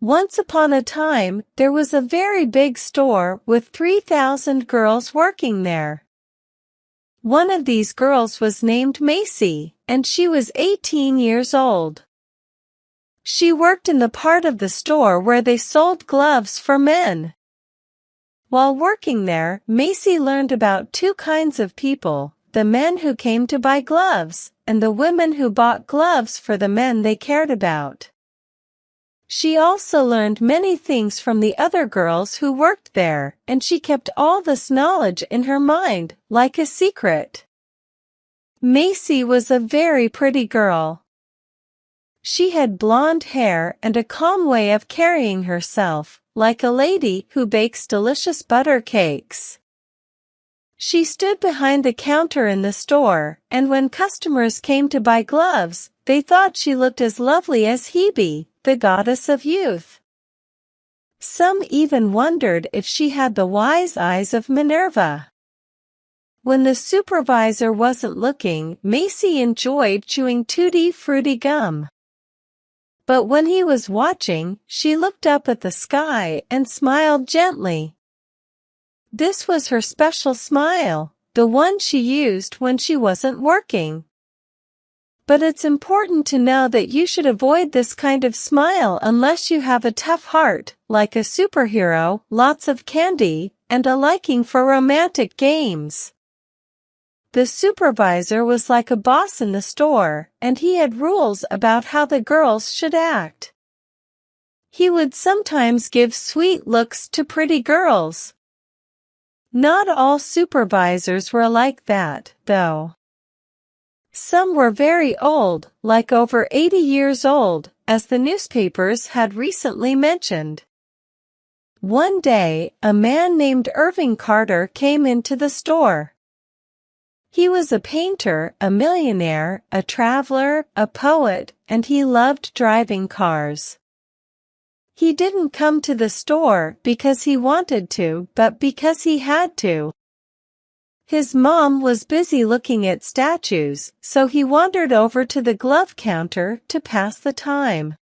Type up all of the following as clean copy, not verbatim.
Once upon a time, there was a very big store with 3,000 girls working there. One of these girls was named Macy, and she was 18 years old. She worked in the part of the store where they sold gloves for men. While working there, Macy learned about two kinds of people, the men who came to buy gloves, and the women who bought gloves for the men they cared about. She also learned many things from the other girls who worked there, and she kept all this knowledge in her mind, like a secret. Macy was a very pretty girl. She had blonde hair and a calm way of carrying herself, like a lady who bakes delicious butter cakes. She stood behind the counter in the store, and when customers came to buy gloves, they thought she looked as lovely as Hebe, the goddess of youth. Some even wondered if she had the wise eyes of Minerva. When the supervisor wasn't looking, Macy enjoyed chewing tutti frutti gum. But when he was watching, she looked up at the sky and smiled gently. This was her special smile, the one she used when she wasn't working. But it's important to know that you should avoid this kind of smile unless you have a tough heart, like a superhero, lots of candy, and a liking for romantic games. The supervisor was like a boss in the store, and he had rules about how the girls should act. He would sometimes give sweet looks to pretty girls. Not all supervisors were like that, though. Some were very old, like over 80 years old, as the newspapers had recently mentioned. One day, a man named Irving Carter came into the store. He was a painter, a millionaire, a traveler, a poet, and he loved driving cars. He didn't come to the store because he wanted to, but because he had to. His mom was busy looking at statues, so he wandered over to the glove counter to pass the time.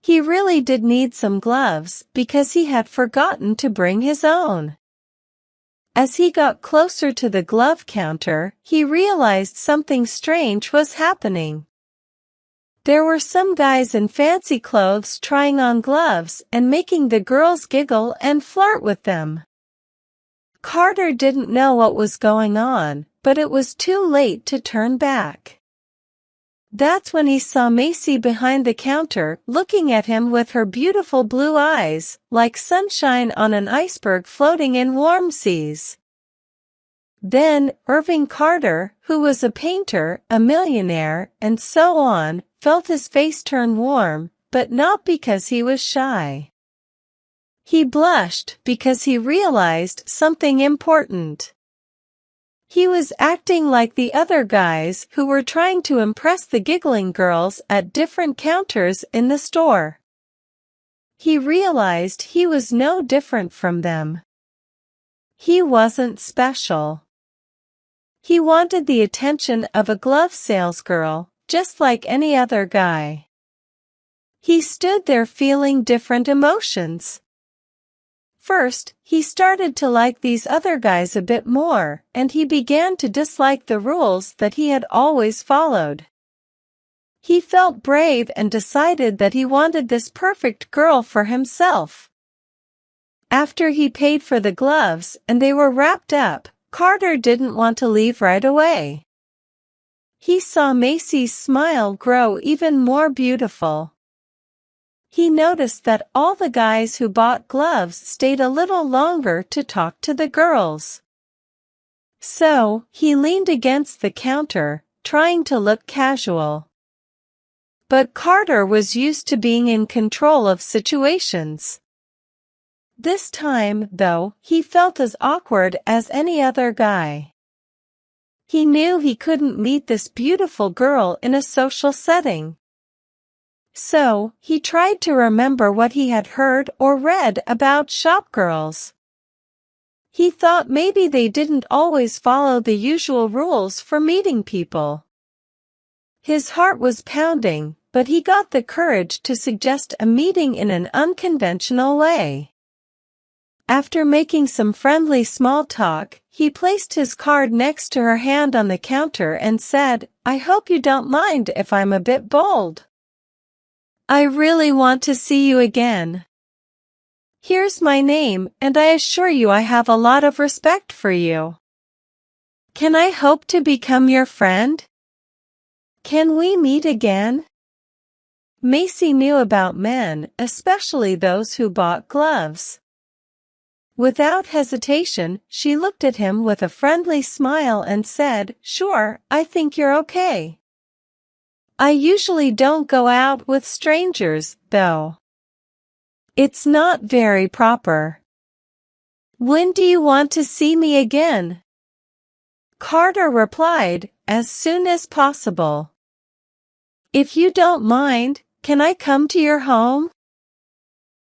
He really did need some gloves because he had forgotten to bring his own. As he got closer to the glove counter, he realized something strange was happening. There were some guys in fancy clothes trying on gloves and making the girls giggle and flirt with them. Carter didn't know what was going on, but it was too late to turn back. That's when he saw Macy behind the counter, looking at him with her beautiful blue eyes, like sunshine on an iceberg floating in warm seas. Then, Irving Carter, who was a painter, a millionaire, and so on, felt his face turn warm, but not because he was shy. He blushed because he realized something important. He was acting like the other guys who were trying to impress the giggling girls at different counters in the store. He realized he was no different from them. He wasn't special. He wanted the attention of a glove salesgirl, just like any other guy. He stood there feeling different emotions. First, he started to like these other guys a bit more, and he began to dislike the rules that he had always followed. He felt brave and decided that he wanted this perfect girl for himself. After he paid for the gloves and they were wrapped up, Carter didn't want to leave right away. He saw Macy's smile grow even more beautiful. He noticed that all the guys who bought gloves stayed a little longer to talk to the girls. So, he leaned against the counter, trying to look casual. But Carter was used to being in control of situations. This time, though, he felt as awkward as any other guy. He knew he couldn't meet this beautiful girl in a social setting. So, he tried to remember what he had heard or read about shopgirls. He thought maybe they didn't always follow the usual rules for meeting people. His heart was pounding, but he got the courage to suggest a meeting in an unconventional way. After making some friendly small talk, he placed his card next to her hand on the counter and said, "I hope you don't mind if I'm a bit bold. I really want to see you again. Here's my name, and I assure you I have a lot of respect for you. Can I hope to become your friend? Can we meet again?" Macy knew about men, especially those who bought gloves. Without hesitation, she looked at him with a friendly smile and said, "Sure, I think you're okay. I usually don't go out with strangers, though. It's not very proper. When do you want to see me again?" Carter replied, "As soon as possible. If you don't mind, can I come to your home?"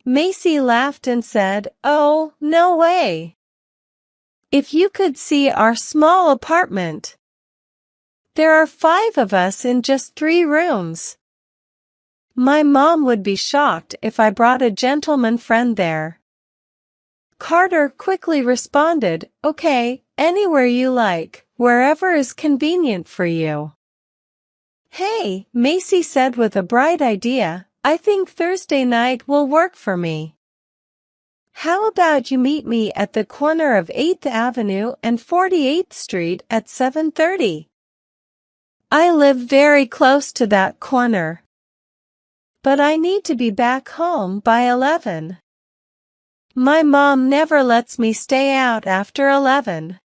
Macy laughed and said, "Oh, no way. If you could see our small apartment. There are 5 of us in just 3 rooms. My mom would be shocked if I brought a gentleman friend there." Carter quickly responded, "Okay, anywhere you like, wherever is convenient for you." "Hey," Macy said with a bright idea, "I think Thursday night will work for me. How about you meet me at the corner of 8th Avenue and 48th Street at 7:30? I live very close to that corner. But I need to be back home by 11. My mom never lets me stay out after 11.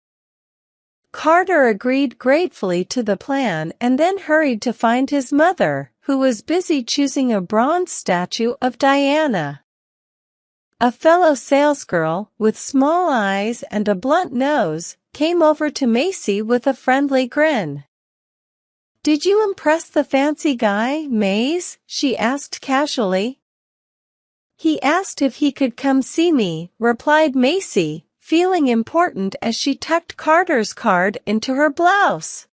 Carter agreed gratefully to the plan and then hurried to find his mother, who was busy choosing a bronze statue of Diana. A fellow salesgirl, with small eyes and a blunt nose, came over to Macy with a friendly grin. "Did you impress the fancy guy, Maze?" she asked casually. "He asked if he could come see me," replied Macy, feeling important as she tucked Carter's card into her blouse.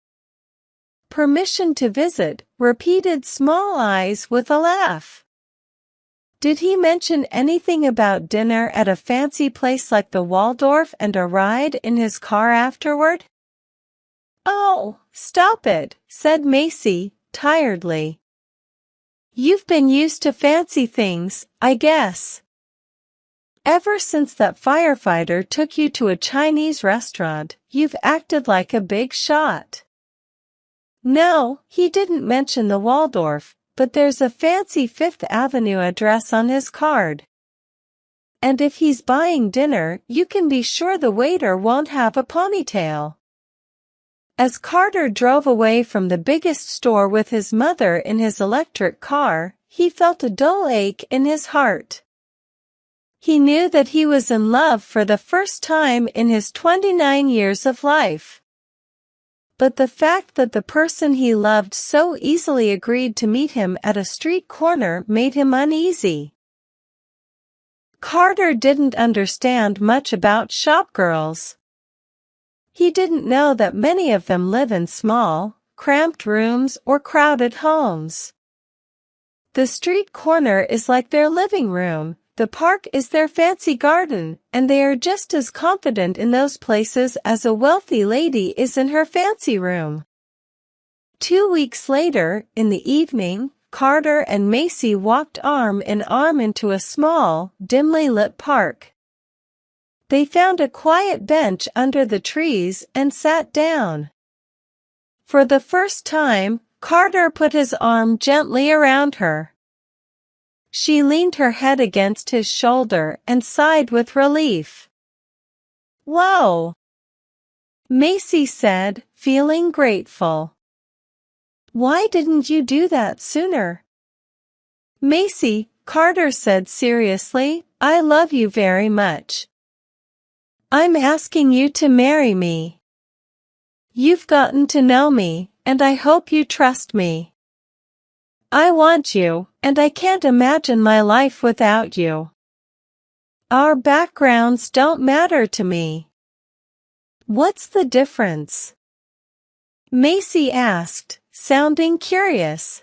"Permission to visit," repeated Small Eyes with a laugh. "Did he mention anything about dinner at a fancy place like the Waldorf and a ride in his car afterward?" "Oh, stop it," said Macy, tiredly. "You've been used to fancy things, I guess. Ever since that firefighter took you to a Chinese restaurant, you've acted like a big shot." "No, he didn't mention the Waldorf, but there's a fancy 5th Avenue address on his card. And if he's buying dinner, you can be sure the waiter won't have a ponytail." As Carter drove away from the biggest store with his mother in his electric car, he felt a dull ache in his heart. He knew that he was in love for the first time in his 29 years of life. But the fact that the person he loved so easily agreed to meet him at a street corner made him uneasy. Carter didn't understand much about shopgirls. He didn't know that many of them live in small, cramped rooms or crowded homes. The street corner is like their living room, the park is their fancy garden, and they are just as confident in those places as a wealthy lady is in her fancy room. 2 weeks later, in the evening, Carter and Macy walked arm in arm into a small, dimly lit park. They found a quiet bench under the trees and sat down. For the first time, Carter put his arm gently around her. She leaned her head against his shoulder and sighed with relief. "Whoa," Macy said, feeling grateful. "Why didn't you do that sooner?" "Macy," Carter said seriously, "I love you very much. I'm asking you to marry me. You've gotten to know me, and I hope you trust me. I want you, and I can't imagine my life without you. Our backgrounds don't matter to me." "What's the difference?" Macy asked, sounding curious.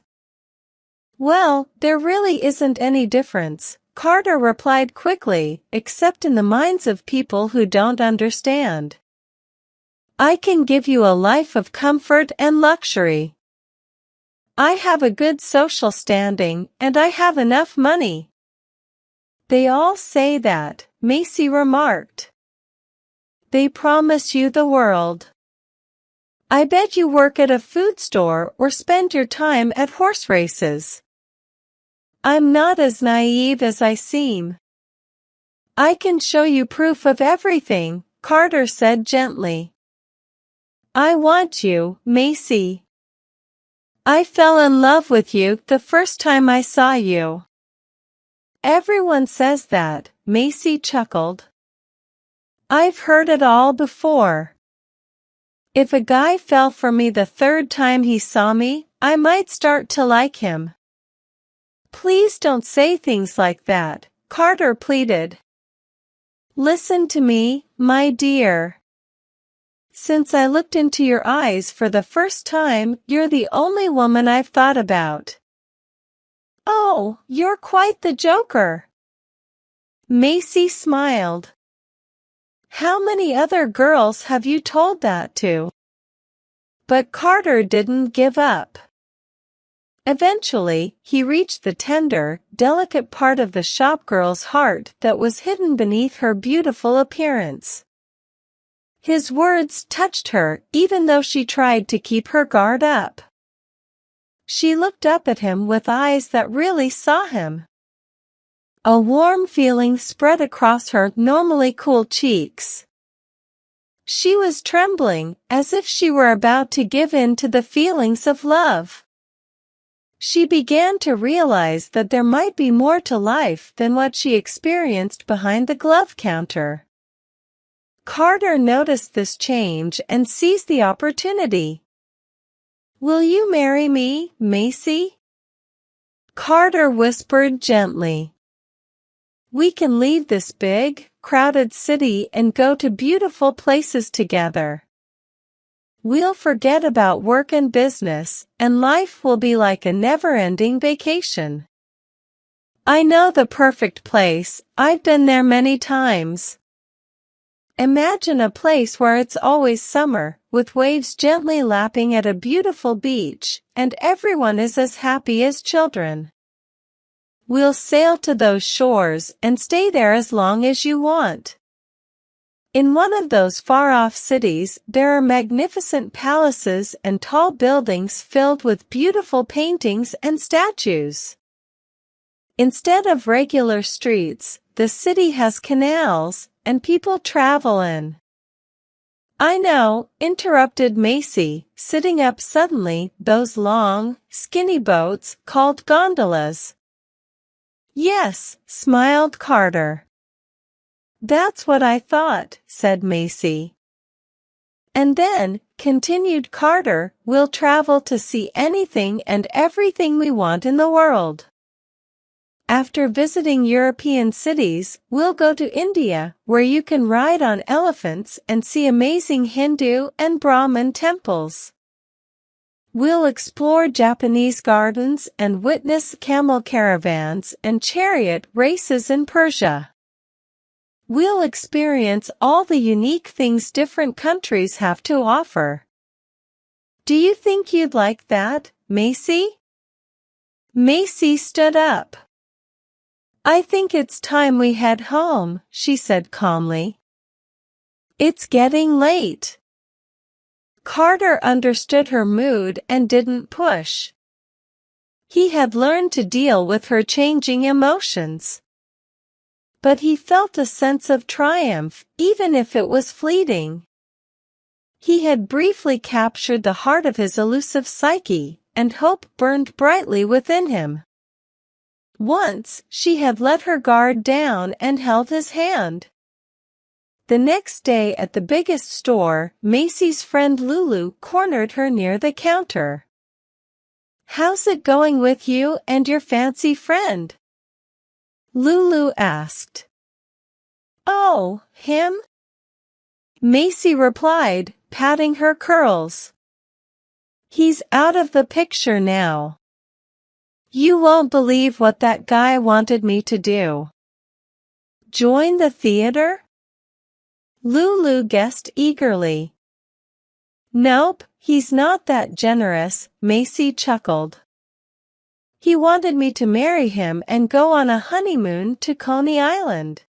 Well, there really isn't any difference, Carter replied quickly, except in the minds of people who don't understand. I can give you a life of comfort and luxury. I have a good social standing, and I have enough money. They all say that, Macy remarked. They promise you the world. I bet you work at a food store or spend your time at horse races. I'm not as naive as I seem. I can show you proof of everything, Carter said gently. I want you, Macy. I fell in love with you the first time I saw you. Everyone says that, Macy chuckled. I've heard it all before. If a guy fell for me the third time he saw me, I might start to like him. Please don't say things like that, Carter pleaded. Listen to me, my dear. Since I looked into your eyes for the first time, you're the only woman I've thought about. Oh, you're quite the joker. Macy smiled. How many other girls have you told that to? But Carter didn't give up. Eventually, he reached the tender, delicate part of the shopgirl's heart that was hidden beneath her beautiful appearance. His words touched her even though she tried to keep her guard up. She looked up at him with eyes that really saw him. A warm feeling spread across her normally cool cheeks. She was trembling, as if she were about to give in to the feelings of love. She began to realize that there might be more to life than what she experienced behind the glove counter. Carter noticed this change and seized the opportunity. Will you marry me, Macy? Carter whispered gently. We can leave this big, crowded city and go to beautiful places together. We'll forget about work and business, and life will be like a never-ending vacation. I know the perfect place, I've been there many times. Imagine a place where it's always summer, with waves gently lapping at a beautiful beach, and everyone is as happy as children. We'll sail to those shores and stay there as long as you want. In one of those far-off cities, there are magnificent palaces and tall buildings filled with beautiful paintings and statues. Instead of regular streets, the city has canals, and people travel in. I know, interrupted Macy, sitting up suddenly, those long, skinny boats called gondolas. Yes, smiled Carter. That's what I thought, said Macy. And then, continued Carter, we'll travel to see anything and everything we want in the world. After visiting European cities, we'll go to India, where you can ride on elephants and see amazing Hindu and Brahmin temples. We'll explore Japanese gardens and witness camel caravans and chariot races in Persia. We'll experience all the unique things different countries have to offer. Do you think you'd like that, Macy? Macy stood up. I think it's time we head home, she said calmly. It's getting late. Carter understood her mood and didn't push. He had learned to deal with her changing emotions. But he felt a sense of triumph, even if it was fleeting. He had briefly captured the heart of his elusive psyche, and hope burned brightly within him. Once, she had let her guard down and held his hand. The next day at the biggest store, Macy's friend Lulu cornered her near the counter. How's it going with you and your fancy friend? Lulu asked. Oh, him? Macy replied, patting her curls. He's out of the picture now. You won't believe what that guy wanted me to do. Join the theater? Lulu guessed eagerly. Nope, he's not that generous, Macy chuckled. He wanted me to marry him and go on a honeymoon to Coney Island.